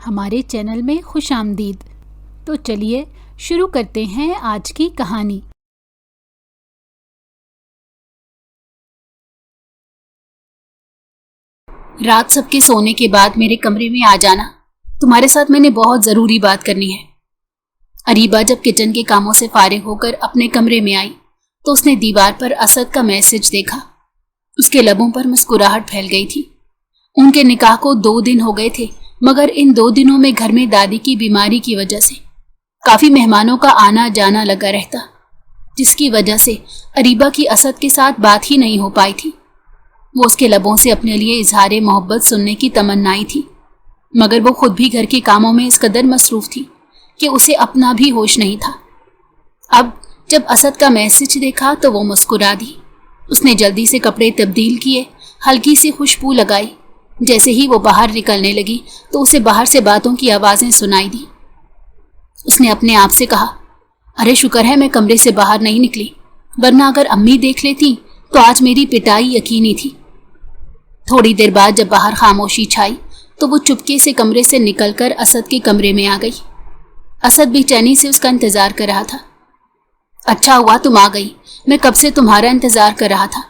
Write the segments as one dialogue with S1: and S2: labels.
S1: हमारे चैनल में खुश आमदीद। तो चलिए शुरू करते हैं आज की कहानी। रात सबके सोने के बाद मेरे कमरे में आ जाना, तुम्हारे साथ मैंने बहुत ज़रूरी बात करनी है। अरीबा जब किचन के कामों से फारिग होकर अपने कमरे में आई तो उसने दीवार पर असद का मैसेज देखा। उसके लबों पर मुस्कुराहट फैल गई थी। उनके निकाह को 2 दिन हो गए थे, मगर इन 2 दिनों में घर में दादी की बीमारी की वजह से काफ़ी मेहमानों का आना जाना लगा रहता, जिसकी वजह से अरीबा की असद के साथ बात ही नहीं हो पाई थी। वो उसके लबों से अपने लिए इजहार मोहब्बत सुनने की तमन्नाई थी, मगर वो खुद भी घर के कामों में इस कदर मसरूफ़ थी कि उसे अपना भी होश नहीं था। अब जब असद का मैसेज देखा तो वो मुस्कुरा दी। उसने जल्दी से कपड़े तब्दील किए, हल्की सी खुशबू लगाई। जैसे ही वो बाहर निकलने लगी तो उसे बाहर से बातों की आवाज़ें सुनाई दी। उसने अपने आप से कहा, अरे शुक्र है मैं कमरे से बाहर नहीं निकली, वरना अगर अम्मी देख लेती तो आज मेरी पिटाई यकीनी थी। थोड़ी देर बाद जब बाहर खामोशी छाई तो वो चुपके से कमरे से निकलकर असद के कमरे में आ गई। असद बेचैनी से उसका इंतज़ार कर रहा था। अच्छा हुआ तुम आ गई, मैं कब से तुम्हारा इंतज़ार कर रहा था।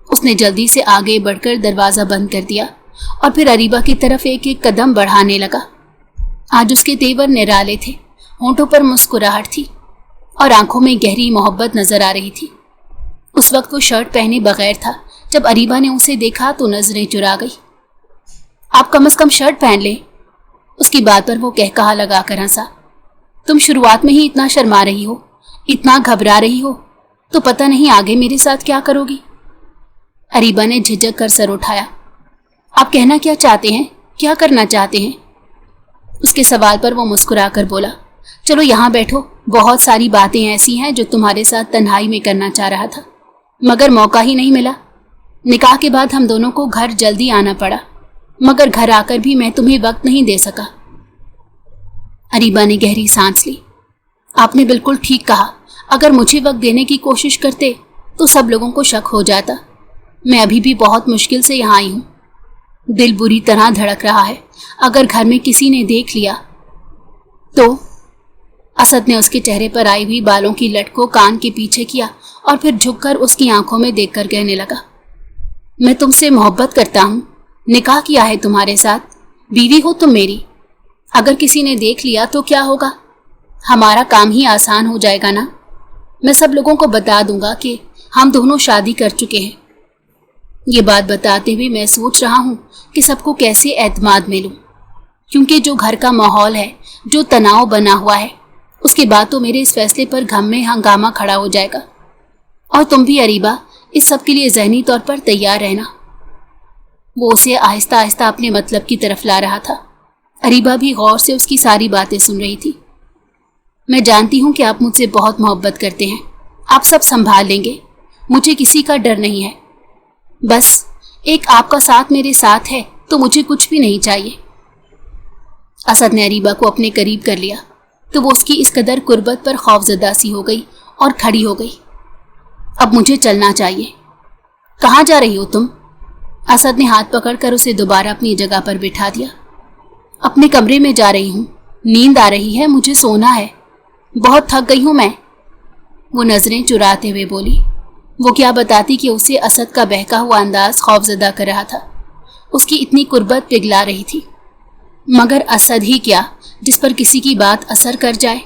S1: उसने जल्दी से आगे बढ़कर दरवाज़ा बंद कर दिया और फिर अरीबा की तरफ एक एक कदम बढ़ाने लगा। आज उसके तेवर निराले थे, होंठों पर मुस्कुराहट थी और आंखों में गहरी मोहब्बत नजर आ रही थी। उस वक्त वो शर्ट पहने बगैर था। जब अरीबा ने उसे देखा तो नजरें चुरा गई। आप कम से कम शर्ट पहन लें। उसकी बात पर वो कहकहा लगा कर हंसा। तुम शुरुआत में ही इतना शर्मा रही हो, इतना घबरा रही हो, तो पता नहीं आगे मेरे साथ क्या करोगी। अरीबा ने झिझक कर सर उठाया। आप कहना क्या चाहते हैं, क्या करना चाहते हैं? उसके सवाल पर वो मुस्कुरा कर बोला, चलो यहाँ बैठो, बहुत सारी बातें ऐसी हैं जो तुम्हारे साथ तन्हाई में करना चाह रहा था, मगर मौका ही नहीं मिला। निकाह के बाद हम दोनों को घर जल्दी आना पड़ा, मगर घर आकर भी मैं तुम्हें वक्त नहीं दे सका। अरीबा ने गहरी सांस ली। आपने बिल्कुल ठीक कहा, अगर मुझे वक्त देने की कोशिश करते तो सब लोगों को शक हो जाता। मैं अभी भी बहुत मुश्किल से यहाँ आई हूँ। दिल बुरी तरह धड़क रहा है, अगर घर में किसी ने देख लिया तो। असद ने उसके चेहरे पर आई हुई बालों की लट को कान के पीछे किया और फिर झुककर उसकी आंखों में देखकर कहने लगा, मैं तुमसे मोहब्बत करता हूँ, निकाह किया है तुम्हारे साथ, बीवी हो तुम मेरी। अगर किसी ने देख लिया तो क्या होगा? हमारा काम ही आसान हो जाएगा ना। मैं सब लोगों को बता दूंगा कि हम दोनों शादी कर चुके हैं। ये बात बताते हुए मैं सोच रहा हूँ कि सबको कैसे एतमाद में लूँ, क्योंकि जो घर का माहौल है, जो तनाव बना हुआ है, उसके बाद तो मेरे इस फैसले पर घर में हंगामा खड़ा हो जाएगा। और तुम भी अरीबा इस सब के लिए ज़हनी तौर पर तैयार रहना। वो उसे आहिस्ता आहिस्ता अपने मतलब की तरफ ला रहा था। अरीबा भी गौर से उसकी सारी बातें सुन रही थी। मैं जानती हूँ कि आप मुझसे बहुत मोहब्बत करते हैं, आप सब संभाल लेंगे, मुझे किसी का डर नहीं है। बस एक आपका साथ मेरे साथ है तो मुझे कुछ भी नहीं चाहिए। असद ने अरीबा को अपने करीब कर लिया तो वो उसकी इस कदर कुर्बत पर खौफजदा सी हो गई और खड़ी हो गई। अब मुझे चलना चाहिए। कहाँ जा रही हो तुम? असद ने हाथ पकड़कर उसे दोबारा अपनी जगह पर बिठा दिया। अपने कमरे में जा रही हूँ, नींद आ रही है, मुझे सोना है, बहुत थक गई हूँ मैं। वो नजरें चुराते हुए बोली। वो क्या बताती कि उसे असद का बहका हुआ अंदाज खौफजदा कर रहा था। उसकी इतनी कुर्बत पिघला रही थी, मगर असद ही क्या जिस पर किसी की बात असर कर जाए।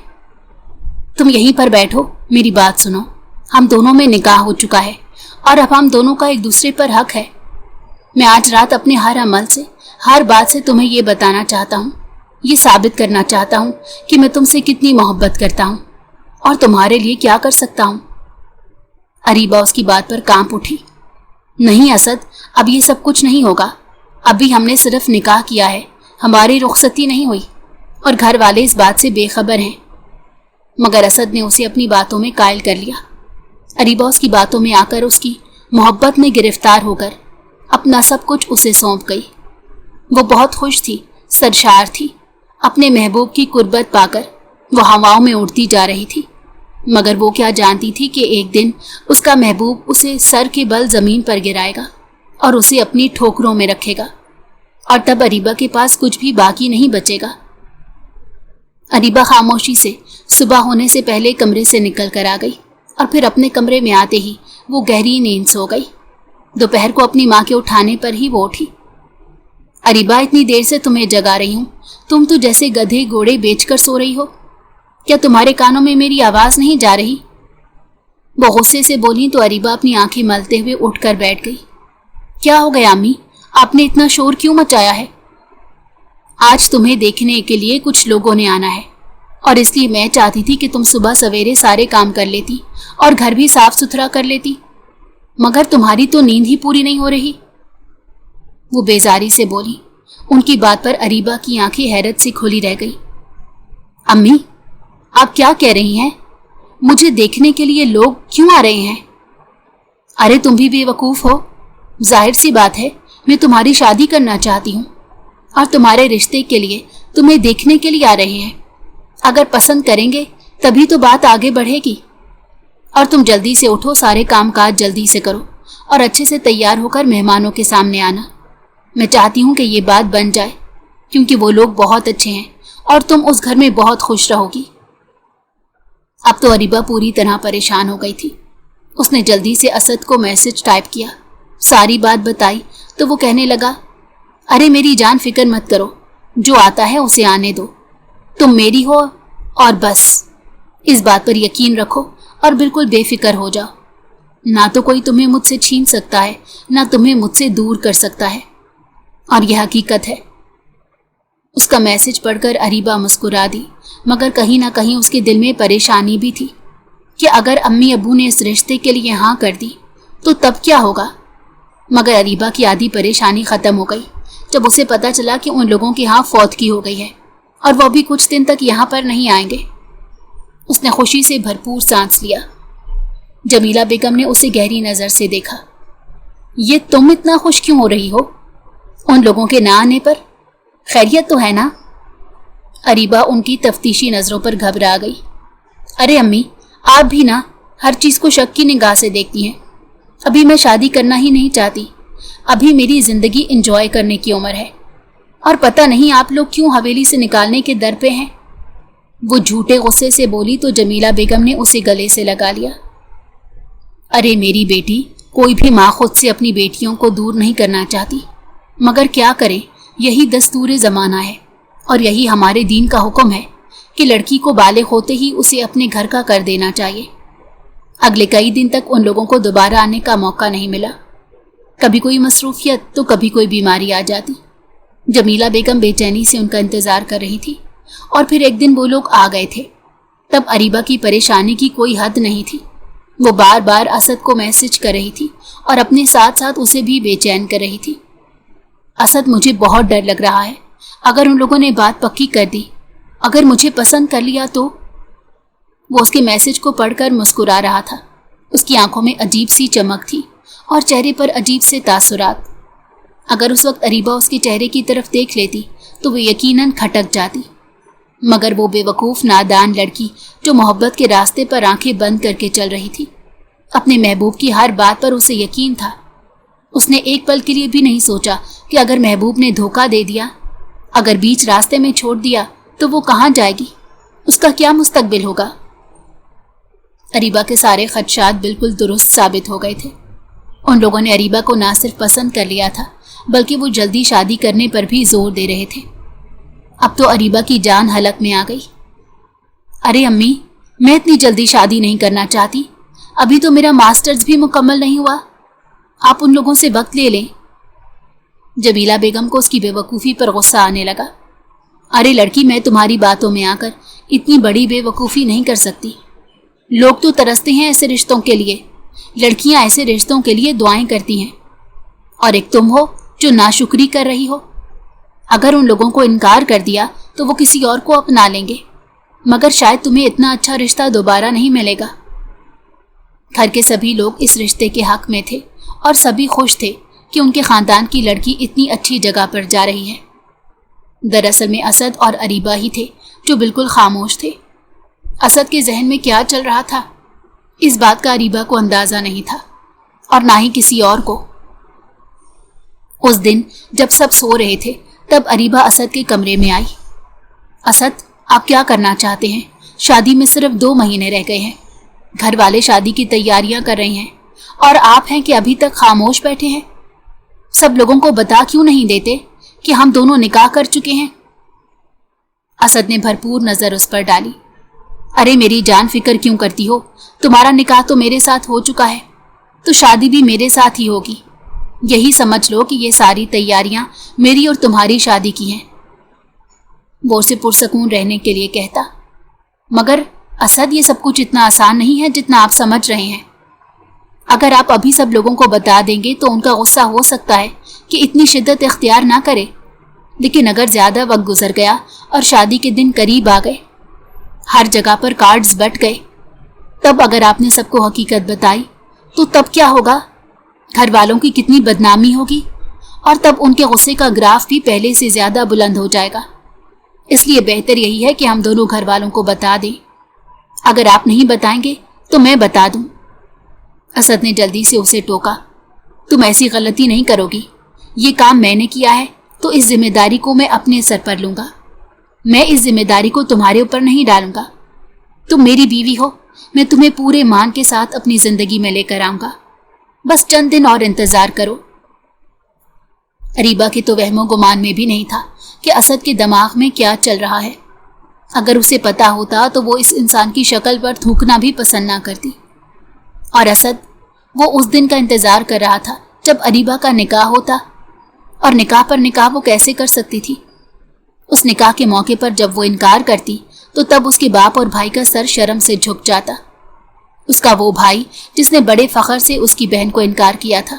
S1: तुम यहीं पर बैठो, मेरी बात सुनो। हम दोनों में निकाह हो चुका है और अब हम दोनों का एक दूसरे पर हक है। मैं आज रात अपने हर अमल से, हर बात से तुम्हें ये बताना चाहता हूँ, ये साबित करना चाहता हूँ कि मैं तुमसे कितनी मोहब्बत करता हूँ और तुम्हारे लिए क्या कर सकता हूँ। अरीबा उसकी बात पर कांप उठी। नहीं असद, अब ये सब कुछ नहीं होगा। अभी हमने सिर्फ निकाह किया है, हमारी रुखसती नहीं हुई और घर वाले इस बात से बेखबर हैं। मगर असद ने उसे अपनी बातों में कायल कर लिया। अरीबा उसकी बातों में आकर उसकी मोहब्बत में गिरफ्तार होकर अपना सब कुछ उसे सौंप गई। वो बहुत खुश थी, सरशार थी। अपने महबूब की कुर्बत पाकर वो हवाओं में उड़ती जा रही थी, मगर वो क्या जानती थी कि एक दिन उसका महबूब उसे सर के बल ज़मीन पर गिराएगा और उसे अपनी ठोकरों में रखेगा और तब अरीबा के पास कुछ भी बाकी नहीं बचेगा। अरीबा खामोशी से सुबह होने से पहले कमरे से निकल कर आ गई और फिर अपने कमरे में आते ही वो गहरी नींद सो गई। दोपहर को अपनी माँ के उठाने पर ही वो उठी। अरीबा, इतनी देर से तुम्हें जगा रही हूँ, तुम तो जैसे गधे घोड़े बेचकर सो रही हो। क्या तुम्हारे कानों में मेरी आवाज़ नहीं जा रही? वो गुस्से से बोली तो अरीबा अपनी आंखें मलते हुए उठकर बैठ गई। क्या हो गया अम्मी, आपने इतना शोर क्यों मचाया है? आज तुम्हें देखने के लिए कुछ लोगों ने आना है और इसलिए मैं चाहती थी कि तुम सुबह सवेरे सारे काम कर लेती और घर भी साफ सुथरा कर लेती, मगर तुम्हारी तो नींद ही पूरी नहीं हो रही। वो बेजारी से बोली। उनकी बात पर अरीबा की आंखें हैरत से खुली रह गई। अम्मी, आप क्या कह रही हैं? मुझे देखने के लिए लोग क्यों आ रहे हैं? अरे तुम भी बेवकूफ़ हो। जाहिर सी बात है, मैं तुम्हारी शादी करना चाहती हूँ और तुम्हारे रिश्ते के लिए तुम्हें देखने के लिए आ रहे हैं। अगर पसंद करेंगे तभी तो बात आगे बढ़ेगी। और तुम जल्दी से उठो, सारे काम काज जल्दी से करो और अच्छे से तैयार होकर मेहमानों के सामने आना। मैं चाहती हूँ कि ये बात बन जाए, क्योंकि वो लोग बहुत अच्छे हैं और तुम उस घर में बहुत खुश रहोगी। अब तो अरीबा पूरी तरह परेशान हो गई थी। उसने जल्दी से असद को मैसेज टाइप किया, सारी बात बताई तो वो कहने लगा, अरे मेरी जान, फिक्र मत करो, जो आता है उसे आने दो। तुम मेरी हो और बस इस बात पर यकीन रखो और बिल्कुल बेफिक्र हो जाओ। ना तो कोई तुम्हें मुझसे छीन सकता है, ना तुम्हें मुझसे दूर कर सकता है, और यह हकीकत है। उसका मैसेज पढ़कर अरीबा मुस्कुरा दी, मगर कहीं ना कहीं उसके दिल में परेशानी भी थी कि अगर अम्मी अबू ने इस रिश्ते के लिए हाँ कर दी तो तब क्या होगा। मगर अरीबा की आधी परेशानी ख़त्म हो गई जब उसे पता चला कि उन लोगों की यहाँ फौतगी हो गई है और वो भी कुछ दिन तक यहाँ पर नहीं आएंगे। उसने खुशी से भरपूर सांस लिया। जमीला बेगम ने उसे गहरी नज़र से देखा। ये तुम इतना खुश क्यों हो रही हो उन लोगों के ना आने पर? खैरियत तो है ना? अरीबा उनकी तफ्तीशी नज़रों पर घबरा गई। अरे अम्मी, आप भी ना हर चीज़ को शक की निगाह से देखती हैं। अभी मैं शादी करना ही नहीं चाहती। अभी मेरी ज़िंदगी एंजॉय करने की उम्र है और पता नहीं आप लोग क्यों हवेली से निकालने के दर पे हैं। वो झूठे गुस्से से बोली तो जमीला बेगम ने उसे गले से लगा लिया। अरे मेरी बेटी, कोई भी माँ खुद से अपनी बेटियों को दूर नहीं करना चाहती, मगर क्या करें, यही दस्तूर ज़माना है और यही हमारे दीन का हुक्म है कि लड़की को बालिग होते ही उसे अपने घर का कर देना चाहिए। अगले कई दिन तक उन लोगों को दोबारा आने का मौका नहीं मिला। कभी कोई मसरूफियत तो कभी कोई बीमारी आ जाती। जमीला बेगम बेचैनी से उनका इंतज़ार कर रही थी और फिर एक दिन वो लोग आ गए थे। तब अरीबा की परेशानी की कोई हद नहीं थी। वो बार बार असद को मैसेज कर रही थी और अपने साथ साथ उसे भी बेचैन कर रही थी। असद, मुझे बहुत डर लग रहा है। अगर उन लोगों ने बात पक्की कर दी, अगर मुझे पसंद कर लिया तो? वो उसके मैसेज को पढ़कर मुस्कुरा रहा था। उसकी आंखों में अजीब सी चमक थी और चेहरे पर अजीब से तासुरात। अगर उस वक्त अरीबा उसके चेहरे की तरफ देख लेती तो वो यकीनन खटक जाती, मगर वो बेवकूफ़ नादान लड़की जो मोहब्बत के रास्ते पर आंखें बंद करके चल रही थी, अपने महबूब की हर बात पर उसे यकीन था। उसने एक पल के लिए भी नहीं सोचा कि अगर महबूब ने धोखा दे दिया, अगर बीच रास्ते में छोड़ दिया तो वो कहाँ जाएगी, उसका क्या मुस्तकबिल होगा। अरीबा के सारे खदशात बिल्कुल दुरुस्त साबित हो गए थे। उन लोगों ने अरीबा को ना सिर्फ पसंद कर लिया था, बल्कि वो जल्दी शादी करने पर भी जोर दे रहे थे। अब तो अरीबा की जान हलक में आ गई। अरे अम्मी, मैं इतनी जल्दी शादी नहीं करना चाहती। अभी तो मेरा मास्टर्स भी मुकम्मल नहीं हुआ। आप उन लोगों से वक्त ले लें। जमीला बेगम को उसकी बेवकूफ़ी पर गुस्सा आने लगा। अरे लड़की, मैं तुम्हारी बातों में आकर इतनी बड़ी बेवकूफ़ी नहीं कर सकती। लोग तो तरसते हैं ऐसे रिश्तों के लिए, लड़कियां ऐसे रिश्तों के लिए दुआएं करती हैं, और एक तुम हो जो नाशुक्री कर रही हो। अगर उन लोगों को इनकार कर दिया तो वो किसी और को अपना लेंगे, मगर शायद तुम्हें इतना अच्छा रिश्ता दोबारा नहीं मिलेगा। घर के सभी लोग इस रिश्ते के हक में थे और सभी खुश थे कि उनके ख़ानदान की लड़की इतनी अच्छी जगह पर जा रही है। दरअसल में असद और अरीबा ही थे जो बिल्कुल खामोश थे। असद के जहन में क्या चल रहा था, इस बात का अरीबा को अंदाज़ा नहीं था और ना ही किसी और को। उस दिन जब सब सो रहे थे तब अरीबा असद के कमरे में आई। असद, आप क्या करना चाहते हैं? शादी में सिर्फ 2 महीने रह गए हैं। घर वाले शादी की तैयारियां कर रहे हैं और आप हैं कि अभी तक खामोश बैठे हैं। सब लोगों को बता क्यों नहीं देते कि हम दोनों निकाह कर चुके हैं? असद ने भरपूर नजर उस पर डाली। अरे मेरी जान, फिक्र क्यों करती हो? तुम्हारा निकाह तो मेरे साथ हो चुका है, तो शादी भी मेरे साथ ही होगी। यही समझ लो कि ये सारी तैयारियां मेरी और तुम्हारी शादी की हैं। वो उसे पुरसकून रहने के लिए कहता। मगर असद, ये सब कुछ इतना आसान नहीं है जितना आप समझ रहे हैं। अगर आप अभी सब लोगों को बता देंगे तो उनका गुस्सा हो सकता है कि इतनी शिद्दत इख्तियार ना करे। लेकिन अगर ज्यादा वक्त गुजर गया और शादी के दिन करीब आ गए, हर जगह पर कार्ड्स बट गए, तब अगर आपने सबको हकीकत बताई तो तब क्या होगा? घर वालों की कितनी बदनामी होगी और तब उनके गुस्से का ग्राफ भी पहले से ज्यादा बुलंद हो जाएगा। इसलिए बेहतर यही है कि हम दोनों घर वालों को बता दें। अगर आप नहीं बताएंगे तो मैं बता दूं। असद ने जल्दी से उसे टोका। तुम ऐसी गलती नहीं करोगी। ये काम मैंने किया है तो इस जिम्मेदारी को मैं अपने सर पर लूंगा। मैं इस जिम्मेदारी को तुम्हारे ऊपर नहीं डालूंगा। तुम मेरी बीवी हो, मैं तुम्हें पूरे मान के साथ अपनी जिंदगी में लेकर आऊंगा। बस चंद दिन और इंतजार करो। अरीबा के तो वहमो गुमान में भी नहीं था कि असद के दिमाग में क्या चल रहा है। अगर उसे पता होता तो वो इस इंसान की शक्ल पर थूकना भी पसंद ना करती। और असद, वो उस दिन का इंतजार कर रहा था जब अरीबा का निकाह होता, और निकाह पर निकाह वो कैसे कर सकती थी? उस निकाह के मौके पर जब वो इनकार करती तो तब उसके बाप और भाई का सर शर्म से झुक जाता। उसका वो भाई जिसने बड़े फख्र से उसकी बहन को इनकार किया था,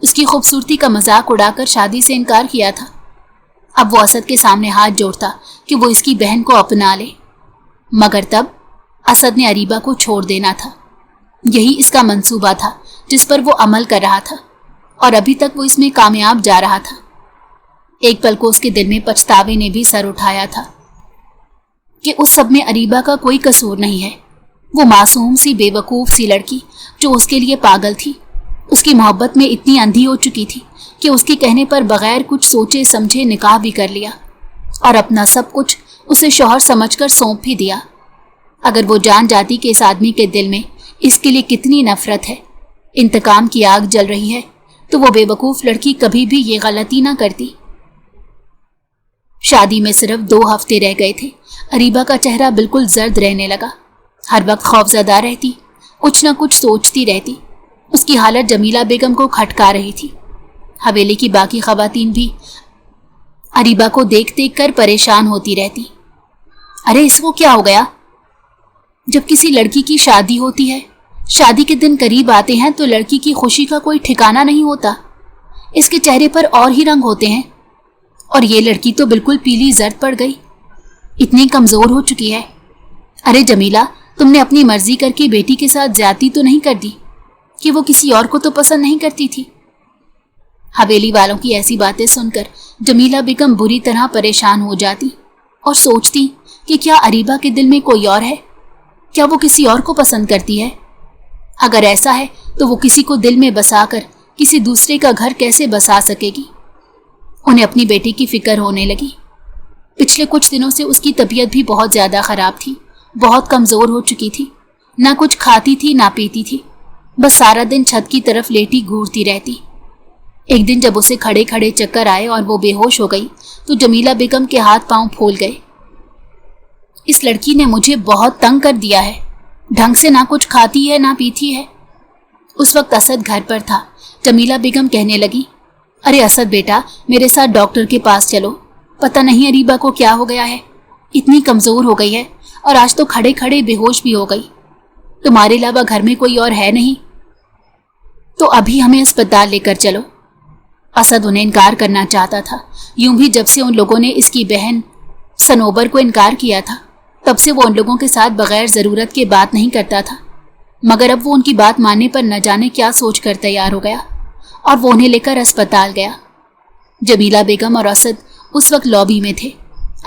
S1: उसकी खूबसूरती का मजाक उड़ाकर शादी से इनकार किया था, अब वो असद के सामने हाथ जोड़ता कि वो इसकी बहन को अपना ले। मगर तब असद ने अरीबा को छोड़ देना था। यही इसका मंसूबा था जिस पर वो अमल कर रहा था, और अभी तक वो इसमें कामयाब जा रहा था। एक पल को उसके दिल में पछतावे ने भी सर उठाया था कि उस सब में अरीबा का कोई कसूर नहीं है। वो मासूम सी बेवकूफ़ सी लड़की जो उसके लिए पागल थी, उसकी मोहब्बत में इतनी अंधी हो चुकी थी कि उसके कहने पर बगैर कुछ सोचे समझे निकाह भी कर लिया और अपना सब कुछ उसे शौहर समझकर सौंप भी दिया। अगर वो जान जाती कि इस आदमी के दिल में इसके लिए कितनी नफरत है, इंतकाम की आग जल रही है, तो वो बेवकूफ़ लड़की कभी भी ये गलती ना करती। शादी में सिर्फ 2 हफ्ते रह गए थे। अरीबा का चेहरा बिल्कुल जर्द रहने लगा। हर वक्त खौफजदा रहती, कुछ न कुछ सोचती रहती। उसकी हालत जमीला बेगम को खटका रही थी। हवेली की बाकी खवातीन भी अरीबा को देख देख कर परेशान होती रहती। अरे इसको क्या हो गया? जब किसी लड़की की शादी होती है, शादी के दिन करीब आते हैं तो लड़की की खुशी का कोई ठिकाना नहीं होता। इसके चेहरे पर और ही रंग होते हैं, और ये लड़की तो बिल्कुल पीली जर्द पड़ गई, इतनी कमजोर हो चुकी है। अरे जमीला, तुमने अपनी मर्जी करके बेटी के साथ ज्यादती तो नहीं कर दी कि वो किसी और को तो पसंद नहीं करती थी? हवेली वालों की ऐसी बातें सुनकर जमीला बेगम बुरी तरह परेशान हो जाती और सोचती कि क्या अरीबा के दिल में कोई और है? क्या वो किसी और को पसंद करती है? अगर ऐसा है तो वो किसी को दिल में बसाकर किसी दूसरे का घर कैसे बसा सकेगी? उन्हें अपनी बेटी की फिक्र होने लगी। पिछले कुछ दिनों से उसकी तबीयत भी बहुत ज़्यादा ख़राब थी, बहुत कमज़ोर हो चुकी थी। ना कुछ खाती थी ना पीती थी, बस सारा दिन छत की तरफ लेटी घूरती रहती। एक दिन जब उसे खड़े खड़े चक्कर आए और वो बेहोश हो गई तो जमीला बेगम के हाथ पांव फूल गए। इस लड़की ने मुझे बहुत तंग कर दिया है, ढंग से ना कुछ खाती है ना पीती है। उस वक्त असद घर पर था। जमीला बेगम कहने लगी, अरे असद बेटा, मेरे साथ डॉक्टर के पास चलो, पता नहीं अरीबा को क्या हो गया है, इतनी कमज़ोर हो गई है और आज तो खड़े खड़े बेहोश भी हो गई। तुम्हारे अलावा घर में कोई और है नहीं, तो अभी हमें अस्पताल लेकर चलो। असद उन्हें इनकार करना चाहता था। यूं भी जब से उन लोगों ने इसकी बहन सनोबर को इनकार किया था, तब से वो उन लोगों के साथ बगैर ज़रूरत के बात नहीं करता था। मगर अब वो उनकी बात मानने पर न जाने क्या सोच कर तैयार हो गया और वो उन्हें लेकर अस्पताल गया। जमीला बेगम और असद उस वक्त लॉबी में थे।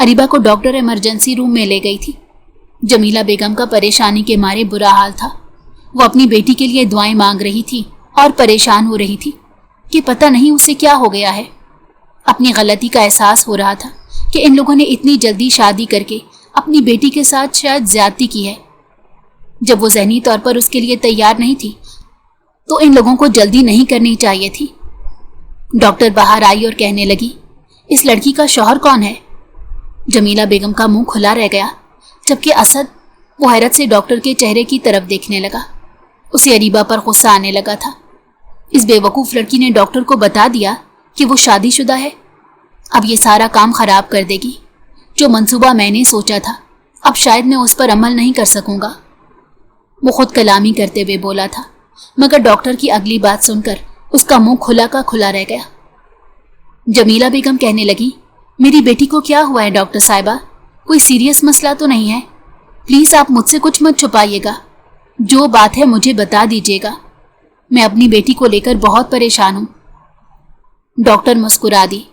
S1: अरीबा को डॉक्टर इमरजेंसी रूम में ले गई थी। जमीला बेगम का परेशानी के मारे बुरा हाल था। वो अपनी बेटी के लिए दुआएं मांग रही थी और परेशान हो रही थी कि पता नहीं उसे क्या हो गया है। अपनी गलती का एहसास हो रहा था कि इन लोगों ने इतनी जल्दी शादी करके अपनी बेटी के साथ शायद ज्यादती की है। जब वो ज़हनी तौर पर उसके लिए तैयार नहीं थी तो इन लोगों को जल्दी नहीं करनी चाहिए थी। डॉक्टर बाहर आई और कहने लगी, इस लड़की का शौहर कौन है? जमीला बेगम का मुंह खुला रह गया, जबकि असद वो हैरत से डॉक्टर के चेहरे की तरफ देखने लगा। उसे अरीबा पर गुस्सा आने लगा था। इस बेवकूफ़ लड़की ने डॉक्टर को बता दिया कि वो शादीशुदा है। अब ये सारा काम खराब कर देगी। जो मंसूबा मैंने सोचा था, अब शायद मैं उस पर अमल नहीं कर सकूंगा। वो खुद कलामी करते हुए बोला था, मगर डॉक्टर की अगली बात सुनकर उसका मुंह खुला का खुला रह गया। जमीला बेगम कहने लगी, मेरी बेटी को क्या हुआ है डॉक्टर साहिबा? कोई सीरियस मसला तो नहीं है? प्लीज आप मुझसे कुछ मत छुपाइएगा। जो बात है मुझे बता दीजिएगा। मैं अपनी बेटी को लेकर बहुत परेशान हूं। डॉक्टर मुस्कुरा दी।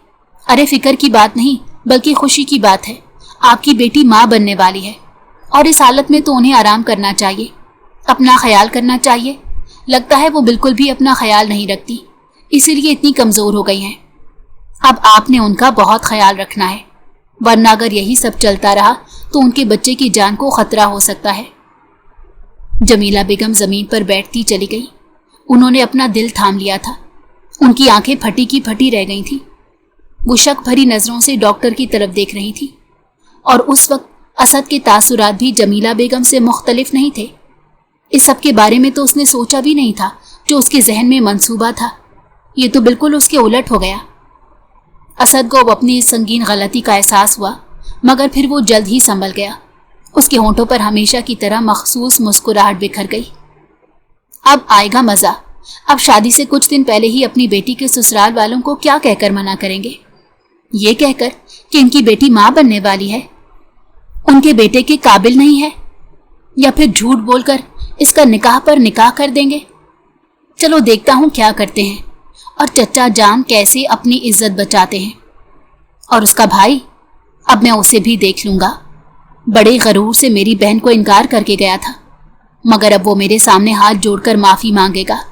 S1: अरे फिक्र की बात नहीं, बल्कि खुशी की बात है। आपकी बेटी माँ बनने वाली है और इस हालत में तो उन्हें आराम करना चाहिए, अपना ख्याल करना चाहिए। लगता है वो बिल्कुल भी अपना ख्याल नहीं रखती, इसीलिए इतनी कमज़ोर हो गई हैं। अब आपने उनका बहुत ख्याल रखना है, वरना अगर यही सब चलता रहा तो उनके बच्चे की जान को खतरा हो सकता है। जमीला बेगम ज़मीन पर बैठती चली गई। उन्होंने अपना दिल थाम लिया था। उनकी आंखें फटी की फटी रह गई थी। वो शक भरी नज़रों से डॉक्टर की तरफ देख रही थी और उस वक्त असद के तासुरात भी जमीला बेगम से मुख्तलिफ नहीं थे। इस सब के बारे में तो उसने सोचा भी नहीं था जो उसके जहन में मंसूबा था। ये तो बिल्कुल उसके उलट हो गया। असद को अब अपनी इस संगीन गलती का एहसास हुआ, मगर फिर वो जल्द ही संभल गया। उसके होंठों पर हमेशा की तरह मखसूस मुस्कुराहट बिखर गई। अब आएगा मज़ा। अब शादी से कुछ दिन पहले ही अपनी बेटी के ससुराल वालों को क्या कहकर मना करेंगे? ये कहकर कि इनकी बेटी माँ बनने वाली है, उनके बेटे के काबिल नहीं है, या फिर झूठ बोलकर इसका निकाह पर निकाह कर देंगे। चलो देखता हूँ क्या करते हैं और चचा जान कैसे अपनी इज्जत बचाते हैं। और उसका भाई, अब मैं उसे भी देख लूँगा। बड़े गरूर से मेरी बहन को इनकार करके गया था, मगर अब वो मेरे सामने हाथ जोड़कर माफ़ी मांगेगा,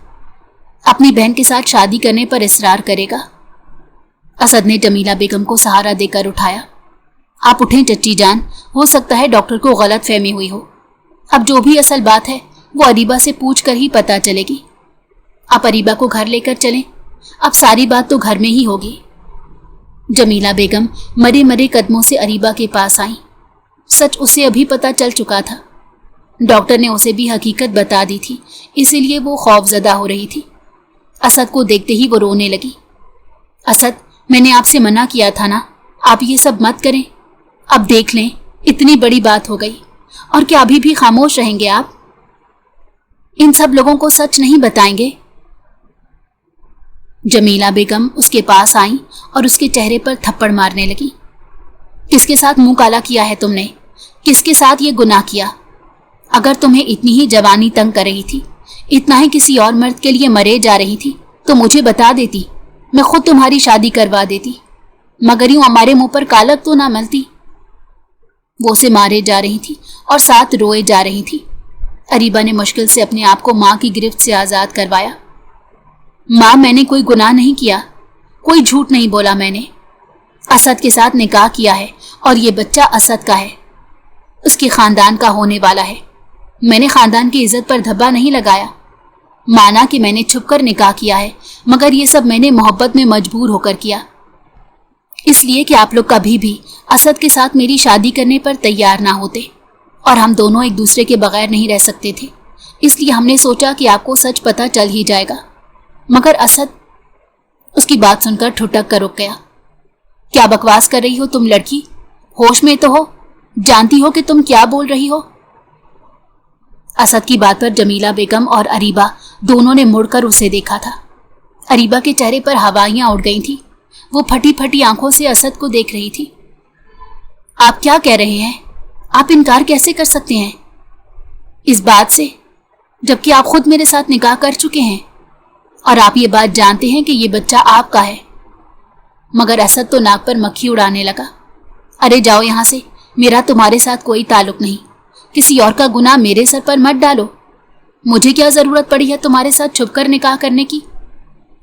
S1: अपनी बहन के साथ शादी करने पर इसरार करेगा। असद ने जमीला बेगम को सहारा देकर उठाया। आप उठें चच्ची जान, हो सकता है डॉक्टर को गलत फहमी हुई हो। अब जो भी असल बात है वो अरीबा से पूछ कर ही पता चलेगी। आप अरीबा को घर लेकर चलें, अब सारी बात तो घर में ही होगी। जमीला बेगम मरे मरे कदमों से अरीबा के पास आई। सच उसे अभी पता चल चुका था। डॉक्टर ने उसे भी हकीकत बता दी थी, इसीलिए वो खौफजदा हो रही थी। असद को देखते ही वो रोने लगी। असद, मैंने आपसे मना किया था ना, आप ये सब मत करें। अब देख लें, इतनी बड़ी बात हो गई, और क्या अभी भी खामोश रहेंगे आप? इन सब लोगों को सच नहीं बताएंगे? जमीला बेगम उसके पास आई और उसके चेहरे पर थप्पड़ मारने लगी। किसके साथ मुंह काला किया है तुमने? किसके साथ ये गुनाह किया? अगर तुम्हें इतनी ही जवानी तंग कर रही थी, इतना ही किसी और मर्द के लिए मरे जा रही थी, तो मुझे बता देती, मैं खुद तुम्हारी शादी करवा देती, मगर यूं हमारे मुंह पर कालक तो ना मलती। वो उसे मारे जा रही थी और साथ रोए जा रही थी। अरीबा ने मुश्किल से अपने आप को माँ की गिरफ्त से आज़ाद करवाया। माँ, मैंने कोई गुनाह नहीं किया, कोई झूठ नहीं बोला। मैंने असद के साथ निकाह किया है और ये बच्चा असद का है, उसके ख़ानदान का होने वाला है। मैंने ख़ानदान की इज्जत पर धब्बा नहीं लगाया। माना कि मैंने छुपकर निकाह किया है, मगर ये सब मैंने मोहब्बत में मजबूर होकर किया, इसलिए कि आप लोग कभी भी असद के साथ मेरी शादी करने पर तैयार ना होते और हम दोनों एक दूसरे के बगैर नहीं रह सकते थे। इसलिए हमने सोचा कि आपको सच पता चल ही जाएगा। मगर असद, उसकी बात सुनकर ठुठक कर रुक गया। क्या बकवास कर रही हो तुम लड़की? होश में तो हो? जानती हो कि तुम क्या बोल रही हो? असद की बात पर जमीला बेगम और अरीबा दोनों ने मुड़कर उसे देखा था। अरीबा के चेहरे पर हवाइयां उड़ गई थी। वो फटी फटी आंखों से असद को देख रही थी। आप क्या कह रहे हैं? आप इनकार कैसे कर सकते हैं इस बात से, जबकि आप खुद मेरे साथ निकाह कर चुके हैं और आप ये बात जानते हैं कि ये बच्चा आपका है? मगर असद तो नाक पर मक्खी उड़ाने लगा। अरे जाओ यहाँ से, मेरा तुम्हारे साथ कोई ताल्लुक नहीं। किसी और का गुनाह मेरे सर पर मत डालो। मुझे क्या ज़रूरत पड़ी है तुम्हारे साथ छुपकर निकाह करने की?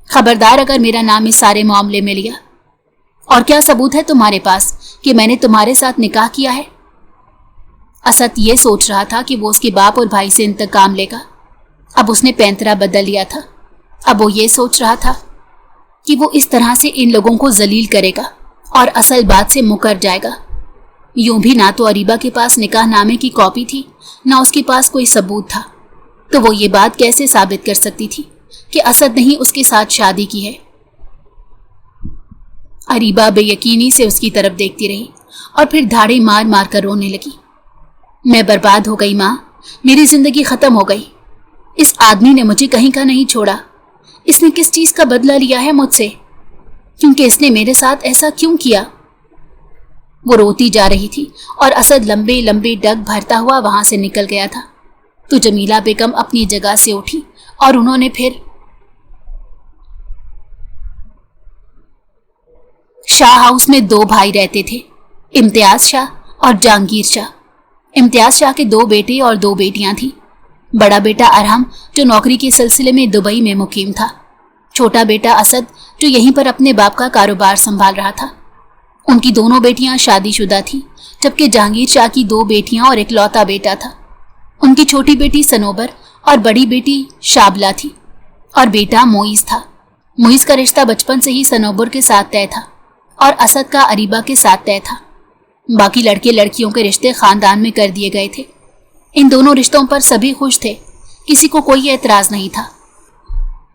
S1: खबरदार अगर मेरा नाम इस सारे मामले में लिया। और क्या सबूत है तुम्हारे पास कि मैंने तुम्हारे साथ निकाह किया है? اسد یہ سوچ رہا تھا کہ وہ اس کے باپ اور بھائی سے انتقام لے گا۔ اب اس نے پینترا بدل لیا تھا۔ اب وہ یہ سوچ رہا تھا کہ وہ اس طرح سے ان لوگوں کو ذلیل کرے گا اور اصل بات سے مکر جائے گا۔ یوں بھی نہ تو اریبہ کے پاس نکاح نامے کی کاپی تھی، نہ اس کے پاس کوئی ثبوت تھا، تو وہ یہ بات کیسے ثابت کر سکتی تھی کہ اسد نے ہی اس کے ساتھ شادی کی ہے؟ اریبہ بے یقینی سے اس کی طرف دیکھتی رہی اور پھر دھاڑے مار مار کر رونے لگی۔ میں برباد ہو گئی ماں، میری زندگی ختم ہو گئی۔ اس آدمی نے مجھے کہیں کا نہیں چھوڑا۔ اس نے کس چیز کا بدلہ لیا ہے مجھ سے؟ کیونکہ اس نے میرے ساتھ ایسا کیوں کیا؟ وہ روتی جا رہی تھی اور اسد لمبے لمبے ڈگ بھرتا ہوا وہاں سے نکل گیا تھا تو جمیلہ بیگم اپنی جگہ سے اٹھی اور انہوں نے پھر شاہ ہاؤس میں 2 بھائی رہتے تھے، امتیاز شاہ اور جہانگیر شاہ۔ امتیاز شاہ کے 2 بیٹے اور 2 بیٹیاں تھیں۔ بڑا بیٹا ارحم جو نوکری کے سلسلے میں دبئی میں مقیم تھا، چھوٹا بیٹا اسد جو یہیں پر اپنے باپ کا کاروبار سنبھال رہا تھا۔ ان کی دونوں بیٹیاں شادی شدہ تھیں، جبکہ جہانگیر شاہ کی 2 بیٹیاں اور ایک لوتا بیٹا تھا۔ ان کی چھوٹی بیٹی سنوبر اور بڑی بیٹی شابلہ تھی، اور بیٹا معیز تھا۔ معیز کا رشتہ بچپن سے ہی سنوبر کے ساتھ طے تھا اور اسد کا اریبہ کے ساتھ طے تھا۔ باقی لڑکے لڑکیوں کے رشتے خاندان میں کر دیے گئے تھے۔ ان دونوں رشتوں پر سبھی خوش تھے، کسی کو کوئی اعتراض نہیں تھا۔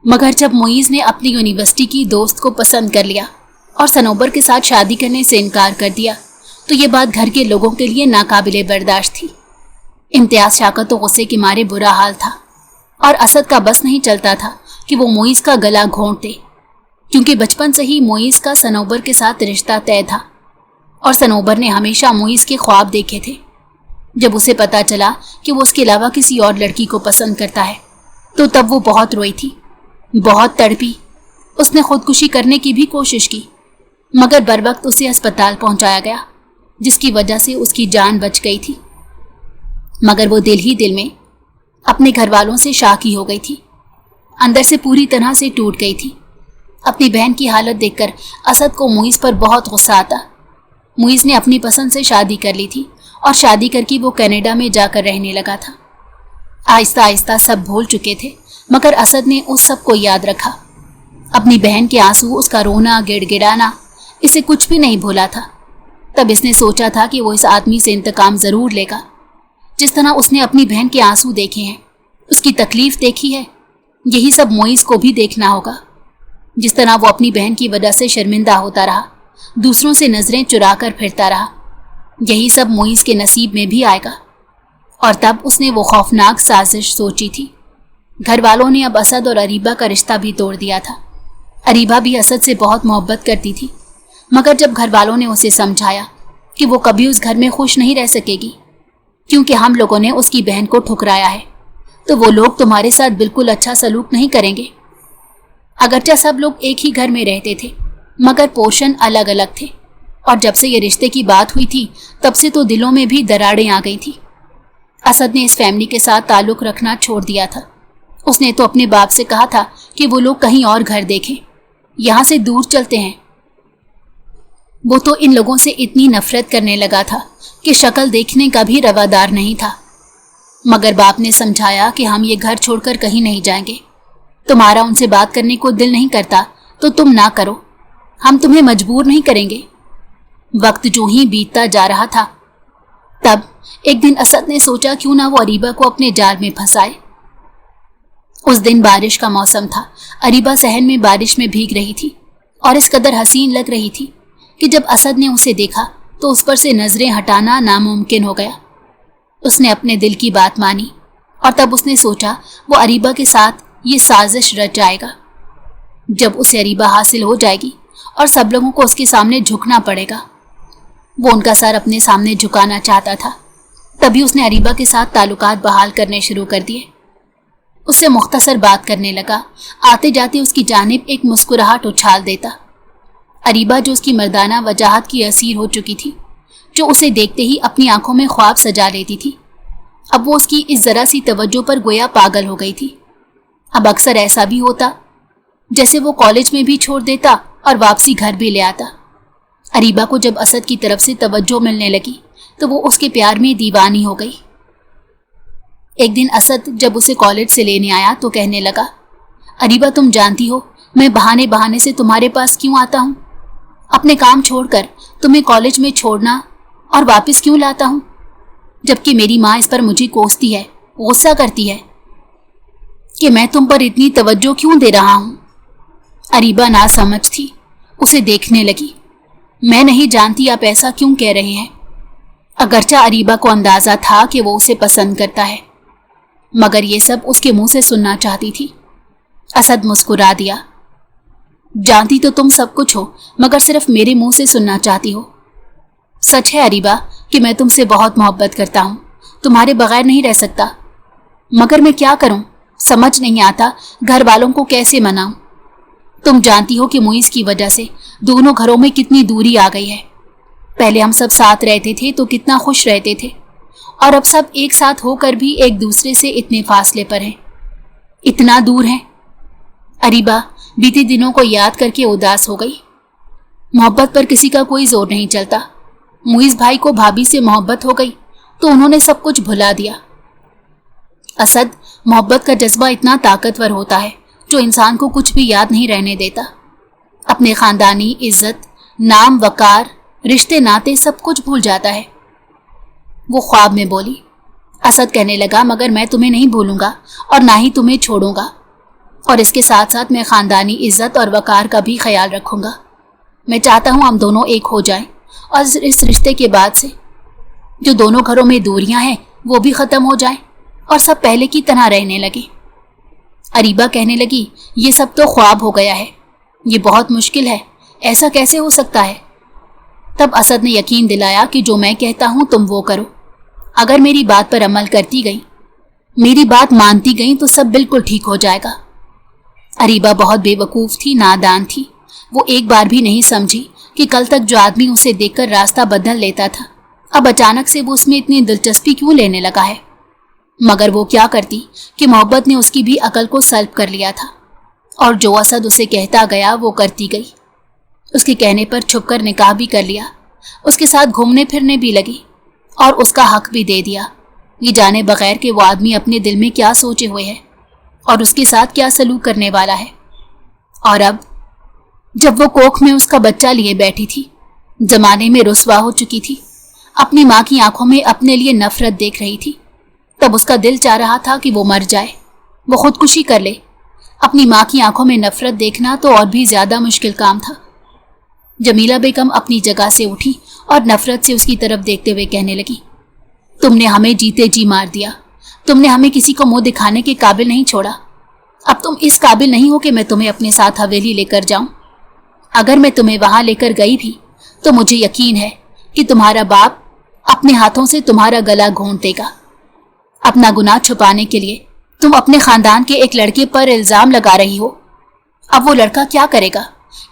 S1: مگر جب معیز نے اپنی یونیورسٹی کی دوست کو پسند کر لیا اور سنوبر کے ساتھ شادی کرنے سے انکار کر دیا تو یہ بات گھر کے لوگوں کے لیے ناقابل برداشت تھی۔ امتیاز شاہ کا تو غصے کے مارے برا حال تھا اور اسد کا بس نہیں چلتا تھا کہ وہ معیز کا گلا گھونٹ دے، کیونکہ بچپن سے ہی معیز کا سنوبر کے ساتھ رشتہ طے تھا اور سنوبر نے ہمیشہ معیز کے خواب دیکھے تھے۔ جب اسے پتا چلا کہ وہ اس کے علاوہ کسی اور لڑکی کو پسند کرتا ہے تو تب وہ بہت روئی تھی، بہت تڑپی۔ اس نے خودکشی کرنے کی بھی کوشش کی، مگر بروقت اسے ہسپتال پہنچایا گیا، جس کی وجہ سے اس کی جان بچ گئی تھی۔ مگر وہ دل ہی دل میں اپنے گھر والوں سے شاکی ہو گئی تھی، اندر سے پوری طرح سے ٹوٹ گئی تھی۔ اپنی بہن کی حالت دیکھ کر اسد کو معیز پر بہت غصہ آتا۔ معیز نے اپنی پسند سے شادی کر لی تھی اور شادی کر کے وہ کینیڈا میں جا کر رہنے لگا تھا۔ آہستہ آہستہ سب بھول چکے تھے، مگر اسد نے اس سب کو یاد رکھا۔ اپنی بہن کے آنسو، اس کا رونا گڑ گڑانا، اسے کچھ بھی نہیں بھولا تھا۔ تب اس نے سوچا تھا کہ وہ اس آدمی سے انتقام ضرور لے گا۔ جس طرح اس نے اپنی بہن کے آنسو دیکھے ہیں، اس کی تکلیف دیکھی ہے، یہی سب معیز کو بھی دیکھنا ہوگا۔ جس طرح وہ اپنی بہن کی وجہ سے شرمندہ ہوتا رہا، دوسروں سے نظریں چرا کر پھرتا رہا، یہی سب معیز کے نصیب میں بھی آئے گا۔ اور تب اس نے وہ خوفناک سازش سوچی تھی۔ گھر والوں نے اب اسد اور اریبہ کا رشتہ بھی توڑ دیا تھا۔ اریبہ بھی اسد سے بہت محبت کرتی تھی، مگر جب گھر والوں نے اسے سمجھایا کہ وہ کبھی اس گھر میں خوش نہیں رہ سکے گی، کیونکہ ہم لوگوں نے اس کی بہن کو ٹھکرایا ہے، تو وہ لوگ تمہارے ساتھ بالکل اچھا سلوک نہیں کریں گے۔ اگرچہ سب لوگ ایک ہی گھر میں رہتے تھے، مگر پورشن الگ الگ تھے، اور جب سے یہ رشتے کی بات ہوئی تھی تب سے تو دلوں میں بھی دراڑیں آ گئی تھی۔ اسد نے اس فیملی کے ساتھ تعلق رکھنا چھوڑ دیا تھا۔ اس نے تو اپنے باپ سے کہا تھا کہ وہ لوگ کہیں اور گھر دیکھیں، یہاں سے دور چلتے ہیں۔ وہ تو ان لوگوں سے اتنی نفرت کرنے لگا تھا کہ شکل دیکھنے کا بھی روادار نہیں تھا۔ مگر باپ نے سمجھایا کہ ہم یہ گھر چھوڑ کر کہیں نہیں جائیں گے۔ تمہارا ان سے بات کرنے کو دل نہیں کرتا تو تم نہ کرو، ہم تمہیں مجبور نہیں کریں گے۔ وقت جو ہی بیتتا جا رہا تھا، تب ایک دن اسد نے سوچا کیوں نہ وہ اریبہ کو اپنے جال میں پھنسائے۔ اس دن بارش کا موسم تھا۔ اریبہ صحن میں بارش میں بھیگ رہی تھی اور اس قدر حسین لگ رہی تھی کہ جب اسد نے اسے دیکھا تو اس پر سے نظریں ہٹانا ناممکن ہو گیا۔ اس نے اپنے دل کی بات مانی اور تب اس نے سوچا وہ اریبہ کے ساتھ یہ سازش رچ جائے گا۔ جب اسے اریبہ حاصل ہو جائے گی اور سب لوگوں کو اس کے سامنے جھکنا پڑے گا۔ وہ ان کا سر اپنے سامنے جھکانا چاہتا تھا۔ تبھی اس نے اریبہ کے ساتھ تعلقات بحال کرنے شروع کر دیے۔ اس سے مختصر بات کرنے لگا، آتے جاتے اس کی جانب ایک مسکراہٹ اچھال دیتا۔ اریبہ جو اس کی مردانہ وجاہت کی اسیر ہو چکی تھی، جو اسے دیکھتے ہی اپنی آنکھوں میں خواب سجا لیتی تھی، اب وہ اس کی اس ذرا سی توجہ پر گویا پاگل ہو گئی تھی۔ اب اکثر ایسا بھی ہوتا جیسے وہ کالج میں بھی چھوڑ دیتا اور واپسی گھر بھی لے آتا۔ اریبہ کو جب اسد کی طرف سے توجہ ملنے لگی تو وہ اس کے پیار میں دیوانی ہو گئی۔ ایک دن اسد جب اسے کالج سے لینے آیا تو کہنے لگا، اریبہ تم جانتی ہو میں بہانے بہانے سے تمہارے پاس کیوں آتا ہوں؟ اپنے کام چھوڑ کر تمہیں کالج میں چھوڑنا اور واپس کیوں لاتا ہوں؟ جبکہ میری ماں اس پر مجھے کوستی ہے، غصہ کرتی ہے کہ میں تم پر اتنی توجہ کیوں دے رہا ہوں۔ اریبہ ناسمجھ تھی، اسے دیکھنے لگی۔ میں نہیں جانتی آپ ایسا کیوں کہہ رہے ہیں۔ اگرچہ اریبہ کو اندازہ تھا کہ وہ اسے پسند کرتا ہے، مگر یہ سب اس کے منہ سے سننا چاہتی تھی۔ اسد مسکرا دیا، جانتی تو تم سب کچھ ہو مگر صرف میرے منہ سے سننا چاہتی ہو۔ سچ ہے اریبہ کہ میں تم سے بہت محبت کرتا ہوں، تمہارے بغیر نہیں رہ سکتا، مگر میں کیا کروں؟ سمجھ نہیں آتا گھر والوں کو کیسے مناؤں۔ تم جانتی ہو کہ معیز کی وجہ سے دونوں گھروں میں کتنی دوری آ گئی ہے۔ پہلے ہم سب ساتھ رہتے تھے تو کتنا خوش رہتے تھے، اور اب سب ایک ساتھ ہو کر بھی ایک دوسرے سے اتنے فاصلے پر ہیں، اتنا دور ہیں۔ اریبہ بیتے دنوں کو یاد کر کے اداس ہو گئی۔ محبت پر کسی کا کوئی زور نہیں چلتا۔ معیز بھائی کو بھابھی سے محبت ہو گئی تو انہوں نے سب کچھ بھلا دیا۔ اسد، محبت کا جذبہ اتنا طاقتور ہوتا ہے جو انسان کو کچھ بھی یاد نہیں رہنے دیتا۔ اپنے خاندانی عزت، نام، وقار، رشتے ناتے سب کچھ بھول جاتا ہے۔ وہ خواب میں بولی۔ اسد کہنے لگا، مگر میں تمہیں نہیں بھولوں گا اور نہ ہی تمہیں چھوڑوں گا، اور اس کے ساتھ ساتھ میں خاندانی عزت اور وقار کا بھی خیال رکھوں گا۔ میں چاہتا ہوں ہم دونوں ایک ہو جائیں، اور اس رشتے کے بعد سے جو دونوں گھروں میں دوریاں ہیں وہ بھی ختم ہو جائیں اور سب پہلے کی طرح رہنے لگے۔ اریبہ کہنے لگی، یہ سب تو خواب ہو گیا ہے، یہ بہت مشکل ہے، ایسا کیسے ہو سکتا ہے؟ تب اسد نے یقین دلایا کہ جو میں کہتا ہوں تم وہ کرو۔ اگر میری بات پر عمل کرتی گئی، میری بات مانتی گئی تو سب بالکل ٹھیک ہو جائے گا۔ اریبہ بہت بے وقوف تھی، نادان تھی۔ وہ ایک بار بھی نہیں سمجھی کہ کل تک جو آدمی اسے دیکھ کر راستہ بدل لیتا تھا، اب اچانک سے وہ اس میں اتنی دلچسپی کیوں لینے لگا ہے۔ مگر وہ کیا کرتی کہ محبت نے اس کی بھی عقل کو سلب کر لیا تھا، اور جو اسد اسے کہتا گیا وہ کرتی گئی۔ اس کے کہنے پر چھپ کر نکاح بھی کر لیا، اس کے ساتھ گھومنے پھرنے بھی لگی، اور اس کا حق بھی دے دیا، یہ جانے بغیر کہ وہ آدمی اپنے دل میں کیا سوچے ہوئے ہے اور اس کے ساتھ کیا سلوک کرنے والا ہے۔ اور اب جب وہ کوکھ میں اس کا بچہ لیے بیٹھی تھی، زمانے میں رسوا ہو چکی تھی، اپنی ماں کی آنکھوں میں اپنے لیے نفرت دیکھ رہی تھی، تب اس کا دل چاہ رہا تھا کہ وہ مر جائے، وہ خودکشی کر لے۔ اپنی ماں کی آنکھوں میں نفرت دیکھنا تو اور بھی زیادہ مشکل کام تھا۔ جمیلہ بیگم اپنی جگہ سے اٹھی اور نفرت سے اس کی طرف دیکھتے ہوئے کہنے لگی، تم نے ہمیں جیتے جی مار دیا، تم نے ہمیں کسی کو منہ دکھانے کے قابل نہیں چھوڑا۔ اب تم اس قابل نہیں ہو کہ میں تمہیں اپنے ساتھ حویلی لے کر جاؤں۔ اگر میں تمہیں وہاں لے کر گئی بھی تو مجھے یقین ہے کہ تمہارا باپ اپنے ہاتھوں سے تمہارا گلا گھونٹ دے گا۔ اپنا گناہ چھپانے کے لیے تم اپنے خاندان کے ایک لڑکے پر الزام لگا رہی ہو۔ اب وہ لڑکا کیا کرے گا؟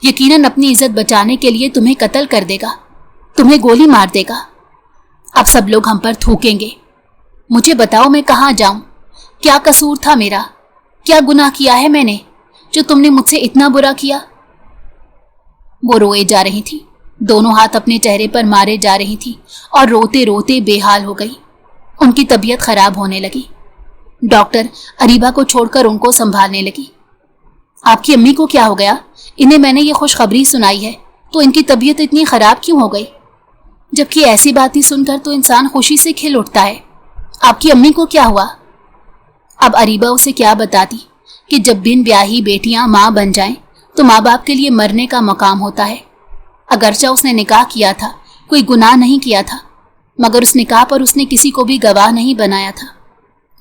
S1: یقیناً اپنی عزت بچانے کے لیے تمہیں قتل کر دے گا، تمہیں گولی مار دے گا۔ اب سب لوگ ہم پر تھوکیں گے۔ مجھے بتاؤ میں کہاں جاؤں؟ کیا قصور تھا میرا؟ کیا گناہ کیا ہے میں نے جو تم نے مجھ سے اتنا برا کیا؟ وہ روئے جا رہی تھی، دونوں ہاتھ اپنے چہرے پر مارے جا رہی تھی اور روتے روتے بے حال ہو گئی۔ ان کی طبیعت خراب ہونے لگی۔ ڈاکٹر اریبہ کو چھوڑ کر ان کو سنبھالنے لگی۔ آپ کی امی کو کیا ہو گیا؟ انہیں میں نے یہ خوشخبری سنائی ہے تو ان کی طبیعت اتنی خراب کیوں ہو گئی؟ جبکہ ایسی باتیں سن کر تو انسان خوشی سے کھل اٹھتا ہے۔ آپ کی امی کو کیا ہوا؟ اب اریبہ اسے کیا بتاتی کہ جب بن بیاہی بیٹیاں ماں بن جائیں تو ماں باپ کے لیے مرنے کا مقام ہوتا ہے۔ اگرچہ اس نے نکاح کیا تھا، کوئی گناہ نہیں کیا تھا، مگر اس نکاح پر اس نے کسی کو بھی گواہ نہیں بنایا تھا۔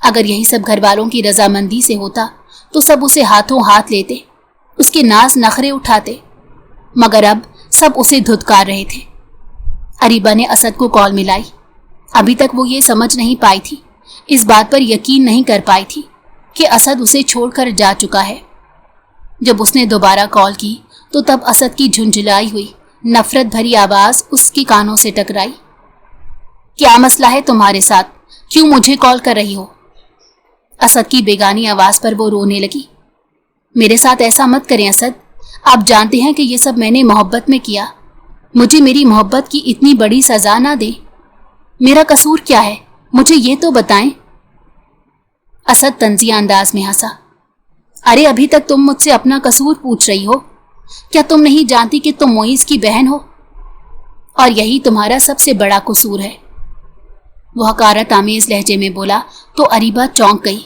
S1: اگر یہی سب گھر والوں کی رضامندی سے ہوتا تو سب اسے ہاتھوں ہاتھ لیتے، اس کے ناز نخرے اٹھاتے، مگر اب سب اسے دھتکار رہے تھے۔ اریبہ نے اسد کو کال ملائی۔ ابھی تک وہ یہ سمجھ نہیں پائی تھی، اس بات پر یقین نہیں کر پائی تھی کہ اسد اسے چھوڑ کر جا چکا ہے۔ جب اس نے دوبارہ کال کی تو تب اسد کی جھنجھلائی ہوئی نفرت بھری آواز اس کے کانوں سے ٹکرائی۔ کیا مسئلہ ہے تمہارے ساتھ؟ کیوں مجھے کال کر رہی ہو؟ اسد کی بیگانی آواز پر وہ رونے لگی۔ میرے ساتھ ایسا مت کریں اسد، آپ جانتے ہیں کہ یہ سب میں نے محبت میں کیا، مجھے میری محبت کی اتنی بڑی سزا نہ دیں۔ मेरा कसूर क्या है, मुझे ये तो बताएं। असद तंजिया अंदाज में हंसा। अरे अभी तक तुम मुझसे अपना कसूर पूछ रही हो? क्या तुम नहीं जानती कि तुम मोइज की बहन हो और यही तुम्हारा सबसे बड़ा कसूर है? वो हकारत आमेज लहजे में बोला तो अरीबा चौंक गई।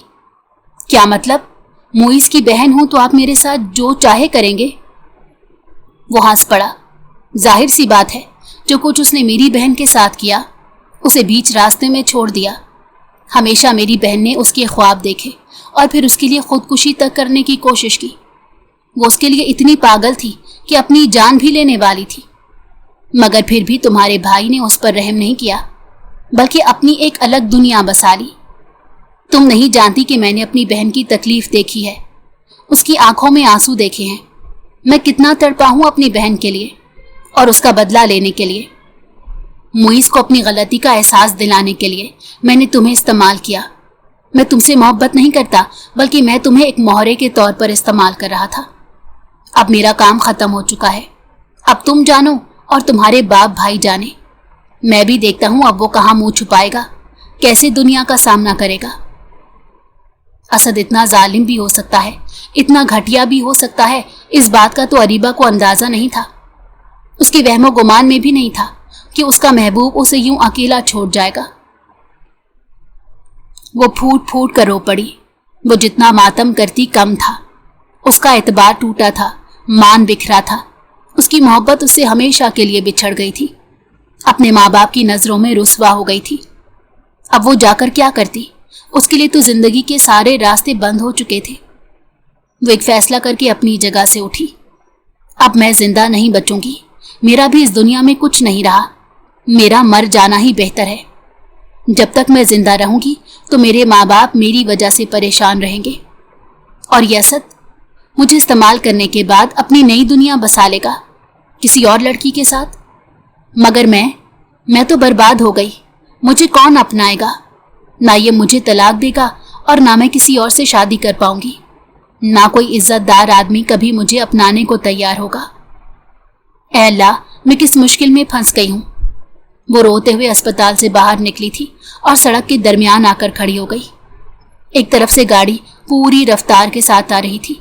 S1: क्या मतलब? मोइज की बहन हूं तो आप मेरे साथ जो चाहे करेंगे? वो हंस पड़ा। जाहिर सी बात है, जो कुछ उसने मेरी बहन के साथ किया उसे बीच रास्ते में छोड़ दिया। हमेशा मेरी बहन ने उसके ख्वाब देखे और फिर उसके लिए खुदकुशी तक करने की कोशिश की। वो उसके लिए इतनी पागल थी कि अपनी जान भी लेने वाली थी, मगर फिर भी तुम्हारे भाई ने उस पर रहम नहीं किया, बल्कि अपनी एक अलग दुनिया बसा ली। तुम नहीं जानती कि मैंने अपनी बहन की तकलीफ देखी है, उसकी आंखों में आंसू देखे हैं। मैं कितना तड़पा हूं अपनी बहन के लिए और उसका बदला लेने के लिए। मुइज़ को अपनी गलती का एहसास दिलाने के लिए मैंने तुम्हें इस्तेमाल किया। मैं तुमसे मोहब्बत नहीं करता, बल्कि मैं तुम्हें एक मोहरे के तौर पर इस्तेमाल कर रहा था। अब मेरा काम खत्म हो चुका है। अब तुम जानो और तुम्हारे बाप भाई जाने। मैं भी देखता हूं अब वो कहां मुंह छुपाएगा, कैसे दुनिया का सामना करेगा। असद इतना जालिम भी हो सकता है, इतना घटिया भी हो सकता है, इस बात का तो अरीबा को अंदाजा नहीं था। उसके वहमो गुमान में भी नहीं था कि उसका महबूब उसे यूं अकेला छोड़ जाएगा। वो फूट फूट कर रो पड़ी। वो जितना मातम करती कम था। उसका एतबार टूटा था, मान बिखरा था। उसकी मोहब्बत उससे हमेशा के लिए बिछड़ गई थी, अपने माँ बाप की नजरों में रुस्वा हो गई थी। अब वो जाकर क्या करती? उसके लिए तो जिंदगी के सारे रास्ते बंद हो चुके थे। वो एक फैसला करके अपनी जगह से उठी। अब मैं जिंदा नहीं बचूंगी, मेरा भी इस दुनिया में कुछ नहीं रहा, मेरा मर जाना ही बेहतर है। जब तक मैं जिंदा रहूंगी तो मेरे माँ बाप मेरी वजह से परेशान रहेंगे और ये असद मुझे इस्तेमाल करने के बाद अपनी नई दुनिया बसा लेगा किसी और लड़की के साथ। मगर मैं तो बर्बाद हो गई। मुझे कौन अपनाएगा? ना ये मुझे तलाक देगा और ना मैं किसी और से शादी कर पाऊंगी। ना कोई इज्जतदार आदमी कभी मुझे अपनाने को तैयार होगा। ऐ अल्लाह, मैं किस मुश्किल में फंस गई हूं। वो रोते हुए अस्पताल से बाहर निकली थी और सड़क के दरमियान आकर खड़ी हो गई। एक तरफ से गाड़ी पूरी रफ्तार के साथ आ रही थी।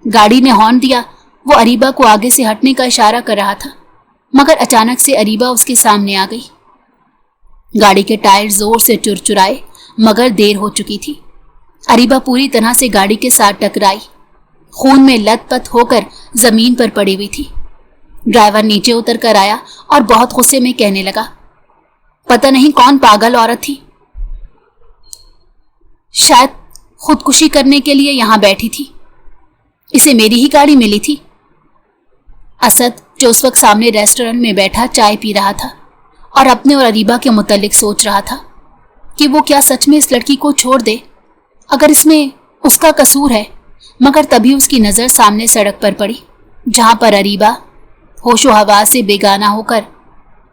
S1: गाड़ी ने हॉर्न दिया। वो अरीबा को आगे से हटने का इशारा कर रहा था, मगर अचानक से अरीबा उसके सामने आ गई। गाड़ी के टायर जोर से चुरचुराए, मगर देर हो चुकी थी। अरीबा पूरी तरह से गाड़ी के साथ टकराई, खून में लथपथ होकर जमीन पर पड़ी हुई थी। ड्राइवर नीचे उतर कर आया और बहुत गुस्से में कहने लगा, पता नहीं कौन पागल औरत थी, शायद खुदकुशी करने के लिए यहां बैठी थी। इसे मेरी ही गाड़ी मिली थी। असद, जो उस वक्त सामने रेस्टोरेंट में बैठा चाय पी रहा था और अपने और अरीबा के मुतालिक सोच रहा था कि वो क्या सच में इस लड़की को छोड़ दे अगर इसमें उसका कसूर है, मगर तभी उसकी नज़र सामने सड़क पर पड़ी, जहां पर अरीबा होशो हवास से बेगाना होकर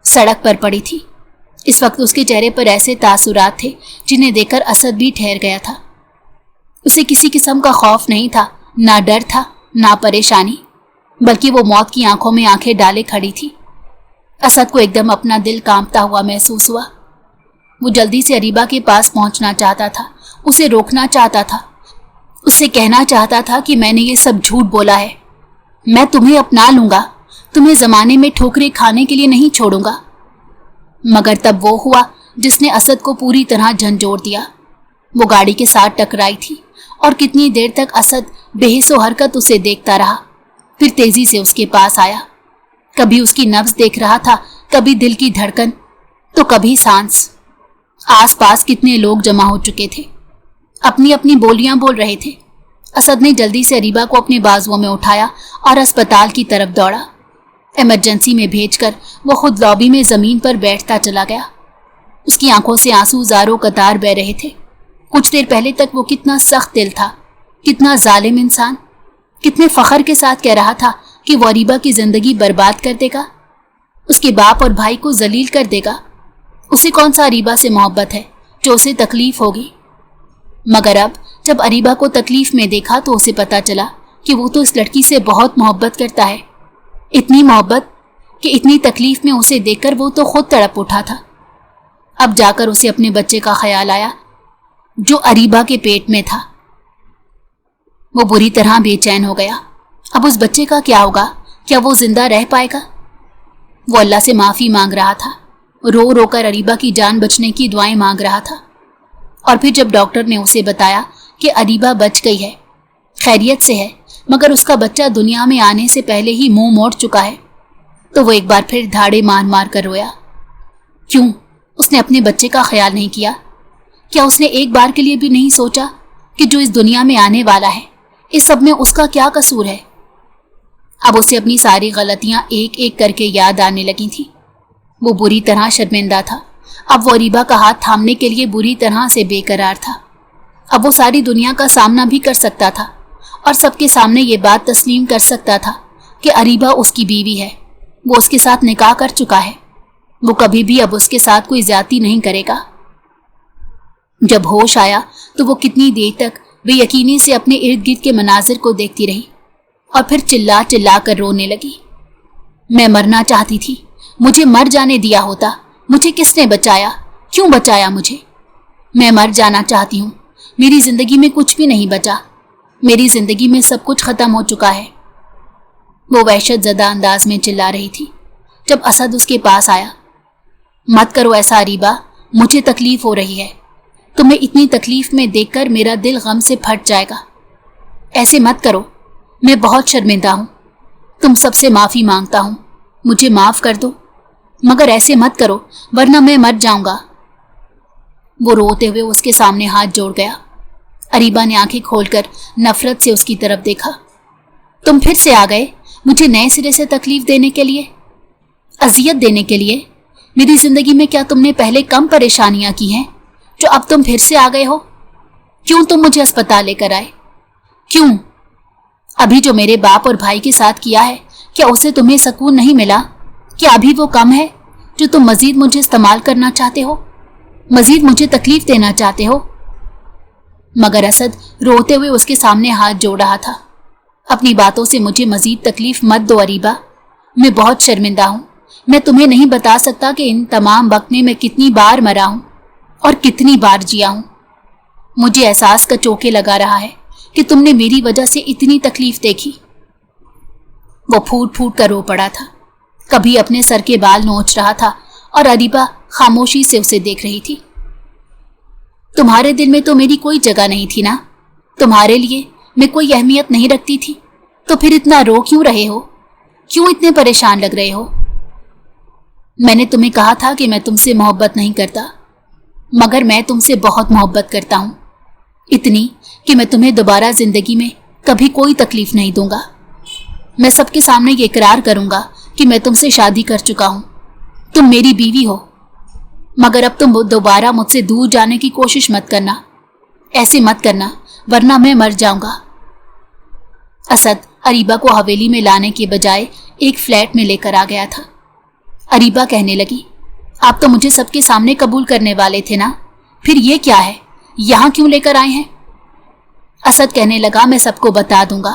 S1: सड़क पर पड़ी थी। इस वक्त उसके चेहरे पर ऐसे तासुरात थे जिन्हें देखकर असद भी ठहर गया था। उसे किसी किस्म का खौफ नहीं था, ना डर था, ना परेशानी, बल्कि वो मौत की आंखों में आंखें डाले खड़ी थी। असद को एकदम अपना दिल कांपता हुआ महसूस हुआ। वो जल्दी से अरीबा के पास पहुंचना चाहता था, उसे रोकना चाहता था, उससे कहना चाहता था कि मैंने ये सब झूठ बोला है, मैं तुम्हें अपना लूंगा, तुम्हें जमाने में ठोकरें खाने के लिए नहीं छोड़ूंगा। मगर तब वो हुआ जिसने असद को पूरी तरह झंझोड़ दिया। वो गाड़ी के साथ टकराई थी और कितनी देर तक असद बेहिस्सो हरकत उसे देखता रहा, फिर तेजी से उसके पास आया। कभी उसकी नब्ज देख रहा था, कभी दिल की धड़कन, तो कभी सांस। आसपास कितने लोग जमा हो चुके थे, अपनी अपनी बोलियां बोल रहे थे। असद ने जल्दी से अरीबा को अपने बाजुओं में उठाया और अस्पताल की तरफ दौड़ा। इमरजेंसी में भेजकर वो खुद लॉबी में जमीन पर बैठता चला गया। उसकी आंखों से आंसू ज़ारो कतार बह रहे थे। कुछ देर पहले तक वो कितना सख्त दिल था, कितना जालिम इंसान, कितने फख्र के साथ कह रहा था कि वो अरीबा की जिंदगी बर्बाद कर देगा, उसके बाप और भाई को जलील कर देगा। उसे कौन सा अरीबा से मोहब्बत है जो उसे तकलीफ होगी। मगर अब जब अरीबा को तकलीफ में देखा तो उसे पता चला कि वो तो इस लड़की से बहुत मोहब्बत करता है, इतनी मोहब्बत कि इतनी तकलीफ में उसे देखकर वो तो खुद तड़प उठा था। اب جا کر اسے اپنے بچے کا خیال آیا جو اریبہ کے پیٹ میں تھا۔ وہ بری طرح بے چین ہو گیا۔ اب اس بچے کا کیا ہوگا؟ کیا وہ زندہ رہ پائے گا؟ وہ اللہ سے معافی مانگ رہا تھا، رو رو کر اریبہ کی جان بچنے کی دعائیں مانگ رہا تھا۔ اور پھر جب ڈاکٹر نے اسے بتایا کہ اریبہ بچ گئی ہے، خیریت سے ہے، مگر اس کا بچہ دنیا میں آنے سے پہلے ہی منہ موڑ چکا ہے، تو وہ ایک بار پھر دھاڑے مار مار کر رویا۔ کیوں اس نے اپنے بچے کا خیال نہیں کیا؟ کیا اس نے ایک بار کے لیے بھی نہیں سوچا کہ جو اس دنیا میں آنے والا ہے، اس سب میں اس کا کیا قصور ہے؟ اب اسے اپنی ساری غلطیاں ایک ایک کر کے یاد آنے لگی تھی۔ وہ بری طرح شرمندہ تھا۔ اب وہ اریبہ کا ہاتھ تھامنے کے لیے بری طرح سے بے قرار تھا۔ اب وہ ساری دنیا کا سامنا بھی کر سکتا تھا اور سب کے سامنے یہ بات تسلیم کر سکتا تھا کہ اریبہ اس کی بیوی ہے، وہ اس کے ساتھ نکاح کر چکا ہے، وہ کبھی بھی اب اس کے ساتھ کوئی زیادتی نہیں کرے گا۔ جب ہوش آیا تو وہ کتنی دیر تک بے یقینی سے اپنے ارد گرد کے مناظر کو دیکھتی رہی اور پھر چلا چلا کر رونے لگی۔ میں مرنا چاہتی تھی، مجھے مر جانے دیا ہوتا، مجھے کس نے بچایا؟ کیوں بچایا مجھے؟ میں مر جانا چاہتی ہوں، میری زندگی میں کچھ بھی نہیں بچا، میری زندگی میں سب کچھ ختم ہو چکا ہے۔ وہ وحشت زدہ انداز میں چلا رہی تھی جب اسد اس کے پاس آیا۔ مت کرو ایسا اریبہ، مجھے تکلیف ہو رہی ہے، تمہیں اتنی تکلیف میں دیکھ کر میرا دل غم سے پھٹ جائے گا، ایسے مت کرو، میں بہت شرمندہ ہوں، تم سب سے معافی مانگتا ہوں، مجھے معاف کر دو، مگر ایسے مت کرو ورنہ میں مر جاؤں گا۔ وہ روتے ہوئے اس کے سامنے ہاتھ جوڑ گیا۔ اریبہ نے آنکھیں کھول کر نفرت سے اس کی طرف دیکھا۔ تم پھر سے آ گئے مجھے نئے سرے سے تکلیف دینے کے لیے، اذیت دینے کے لیے؟ میری زندگی میں کیا تم نے پہلے کم پریشانیاں کی ہیں جو اب تم پھر سے آ گئے ہو؟ کیوں تم مجھے اسپتال لے کر آئے؟ کیوں؟ ابھی جو میرے باپ اور بھائی کے ساتھ کیا ہے، کیا اسے تمہیں سکون نہیں ملا؟ کیا ابھی وہ کم ہے جو تم مزید مجھے استعمال کرنا چاہتے ہو، مزید مجھے تکلیف دینا چاہتے ہو؟ مگر اسد روتے ہوئے اس کے سامنے ہاتھ جوڑ رہا تھا۔ اپنی باتوں سے مجھے مزید تکلیف مت دو اریبہ، میں بہت شرمندہ ہوں، میں تمہیں نہیں بتا سکتا کہ ان تمام وقت میں کتنی بار مرا ہوں اور کتنی بار جیا ہوں۔ مجھے احساس کا چوکے لگا رہا ہے کہ تم نے میری وجہ سے اتنی تکلیف دیکھی۔ وہ پھوٹ پھوٹ کر رو پڑا تھا، کبھی اپنے سر کے بال نوچ رہا تھا اور اریبہ خاموشی سے اسے دیکھ رہی تھی۔ تمہارے دل میں تو میری کوئی جگہ نہیں تھی نا، تمہارے لیے میں کوئی اہمیت نہیں رکھتی تھی، تو پھر اتنا رو کیوں رہے ہو؟ کیوں اتنے پریشان لگ رہے ہو؟ میں نے تمہیں کہا تھا کہ میں تم سے محبت نہیں کرتا، مگر میں تم سے بہت محبت کرتا ہوں، اتنی کہ میں تمہیں دوبارہ زندگی میں کبھی کوئی تکلیف نہیں دوں گا۔ میں سب کے سامنے یہ اقرار کروں گا کہ میں تم سے شادی کر چکا ہوں، تم میری بیوی ہو، مگر اب تم دوبارہ مجھ سے دور جانے کی کوشش مت کرنا، ایسے مت کرنا ورنہ میں مر جاؤں گا۔ اسد اریبہ کو حویلی میں لانے کے بجائے ایک فلیٹ میں لے کر آ گیا تھا۔ اریبہ کہنے لگی، آپ تو مجھے سب کے سامنے قبول کرنے والے تھے نا، پھر یہ کیا ہے، یہاں کیوں لے کر آئے ہیں؟ اسد کہنے لگا، میں سب کو بتا دوں گا،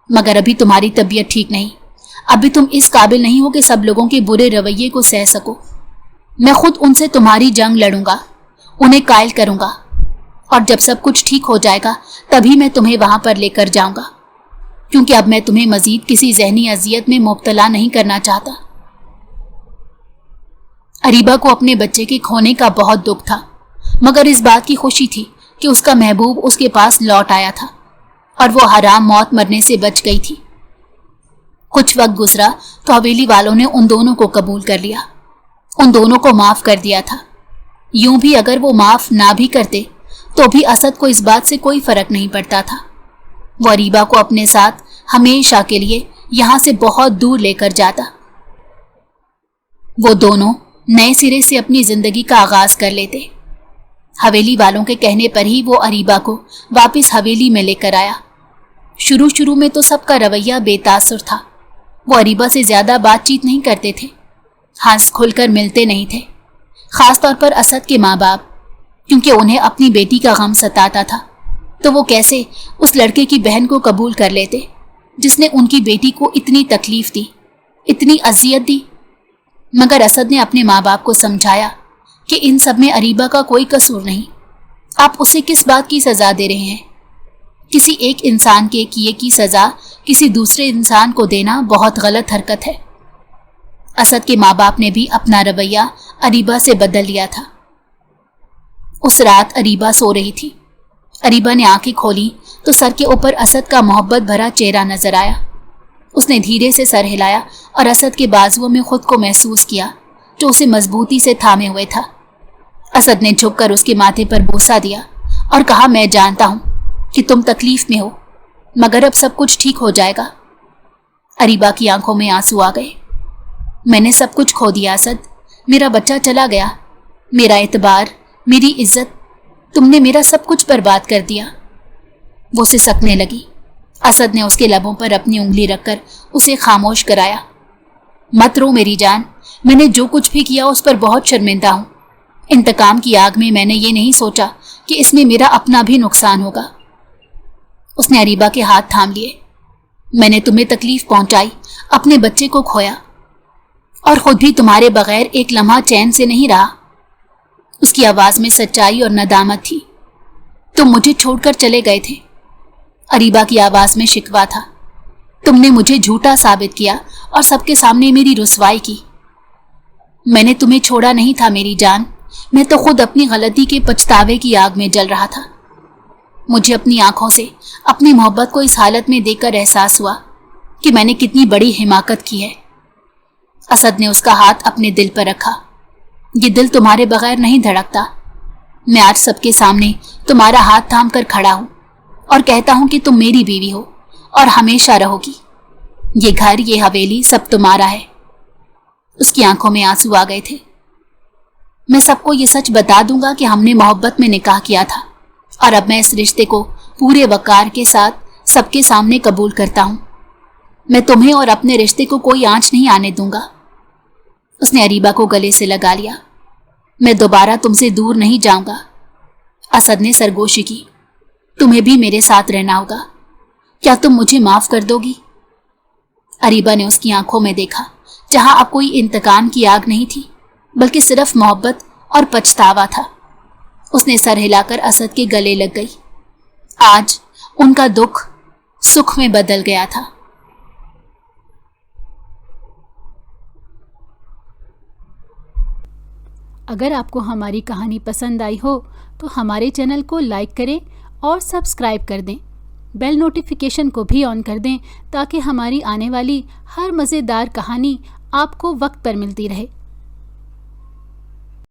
S1: مگر ابھی تمہاری طبیعت ٹھیک نہیں، ابھی تم اس قابل نہیں ہو کہ سب لوگوں کے برے رویے کو سہ سکو۔ میں خود ان سے تمہاری جنگ لڑوں گا، انہیں قائل کروں گا، اور جب سب کچھ ٹھیک ہو جائے گا تبھی میں تمہیں وہاں پر لے کر جاؤں گا، کیونکہ اب میں تمہیں مزید کسی ذہنی اذیت میں مبتلا نہیں کرنا چاہتا۔ اریبہ کو اپنے بچے کے کھونے کا بہت دکھ تھا، مگر اس بات کی خوشی تھی کہ اس کا محبوب اس کے پاس لوٹ آیا تھا اور وہ حرام موت مرنے سے بچ گئی تھی۔ کچھ وقت گزرا تو حویلی والوں نے ان دونوں کو قبول کر لیا، ان دونوں کو معاف کر دیا تھا۔ یوں بھی اگر وہ معاف نہ بھی کرتے تو بھی اسد کو اس بات سے کوئی فرق نہیں پڑتا تھا، وہ اریبہ کو اپنے ساتھ ہمیشہ کے لیے یہاں سے بہت دور لے کر جاتا۔ وہ دونوں نئے سرے سے اپنی زندگی کا آغاز کر لیتے۔ حویلی والوں کے کہنے پر ہی وہ اریبہ کو واپس حویلی میں لے کر آیا۔ شروع میں تو سب کا رویہ بے تاثر تھا، وہ اریبہ سے زیادہ بات چیت نہیں کرتے تھے، ہنس کھل کر ملتے نہیں تھے، خاص طور پر اسد کے ماں باپ، کیونکہ انہیں اپنی بیٹی کا غم ستاتا تھا، تو وہ کیسے اس لڑکے کی بہن کو قبول کر لیتے جس نے ان کی بیٹی کو اتنی تکلیف دی، اتنی اذیت دی۔ مگر اسد نے اپنے ماں باپ کو سمجھایا کہ ان सब में अरीबा का कोई कसूर नहीं। आप उसे किस बात की सजा दे रहे हैं? किसी एक इंसान के किए की सजा किसी दूसरे इंसान को देना बहुत गलत हरकत है। असद के माँ बाप ने भी अपना रवैया अरीबा से बदल लिया था। उस रात अरीबा सो रही थी। अरीबा ने आंखें खोली तो सर के ऊपर असद का मोहब्बत भरा चेहरा नजर आया। उसने धीरे से सर हिलाया और असद के बाजुओं में खुद को महसूस किया जो उसे मजबूती से थामे हुए था। असद ने झुककर उसके माथे पर बोसा दिया और कहा, मैं जानता हूं कि तुम तकलीफ में हो, मगर अब सब कुछ ठीक हो जाएगा। अरीबा की आंखों में आंसू आ गए। मैंने सब कुछ खो दिया असद, मेरा बच्चा चला गया, मेरा एतबार, मेरी इज्जत, तुमने मेरा सब कुछ बर्बाद कर दिया। वो सिसकने लगी। असद ने उसके लबों पर अपनी उंगली रखकर उसे खामोश कराया। मत रो मेरी जान, मैंने जो कुछ भी किया उस पर बहुत शर्मिंदा हूं। इंतकाम की आग में मैंने ये नहीं सोचा कि इसमें मेरा अपना भी नुकसान होगा। उसने अरीबा के हाथ थाम लिए। मैंने तुम्हें तकलीफ पहुंचाई, अपने बच्चे को खोया और खुद भी तुम्हारे बगैर एक लम्हा चैन से नहीं रहा। उसकी आवाज में सच्चाई और नदामत थी। तुम मुझे छोड़कर चले गए थे। अरीबा की आवाज में शिकवा था। तुमने मुझे झूठा साबित किया और सबके सामने मेरी रुसवाई की। मैंने तुम्हें छोड़ा नहीं था मेरी जान, मैं तो खुद अपनी गलती के पछतावे की आग में जल रहा था। मुझे अपनी आंखों से अपनी मोहब्बत को इस हालत में देखकर एहसास हुआ कि मैंने कितनी बड़ी हिमाकत की है। असद ने उसका हाथ अपने दिल पर रखा। ये दिल तुम्हारे बगैर नहीं धड़कता। मैं आज सबके सामने तुम्हारा हाथ थाम कर खड़ा हूं और कहता हूं कि तुम मेरी बीवी हो और हमेशा रहोगी। ये घर, ये हवेली सब तुम्हारा है। उसकी आंखों में आंसू आ गए थे। मैं सबको ये सच बता दूंगा कि हमने मोहब्बत में निकाह किया था और अब मैं इस रिश्ते को पूरे वकार के साथ सबके सामने कबूल करता हूं। मैं तुम्हें और अपने रिश्ते को कोई आंच नहीं आने दूंगा। उसने अरीबा को गले से लगा लिया। मैं दोबारा तुमसे दूर नहीं जाऊंगा। असद ने सरगोशी की। तुम्हें भी मेरे साथ रहना होगा। क्या तुम मुझे माफ कर दोगी? अरीबा ने उसकी आंखों में देखा, जहां अब कोई इंतकाम की आग नहीं थी, बल्कि सिर्फ मोहब्बत और पछतावा था। उसने सर हिलाकर असद के गले लग गई। आज उनका दुख सुख में बदल गया था।
S2: अगर आपको हमारी कहानी पसंद आई हो तो हमारे चैनल को लाइक करें और सब्सक्राइब कर दें। बेल नोटिफिकेशन को भी ऑन कर दें ताकि हमारी आने वाली हर मज़ेदार कहानी आपको वक्त पर मिलती रहे।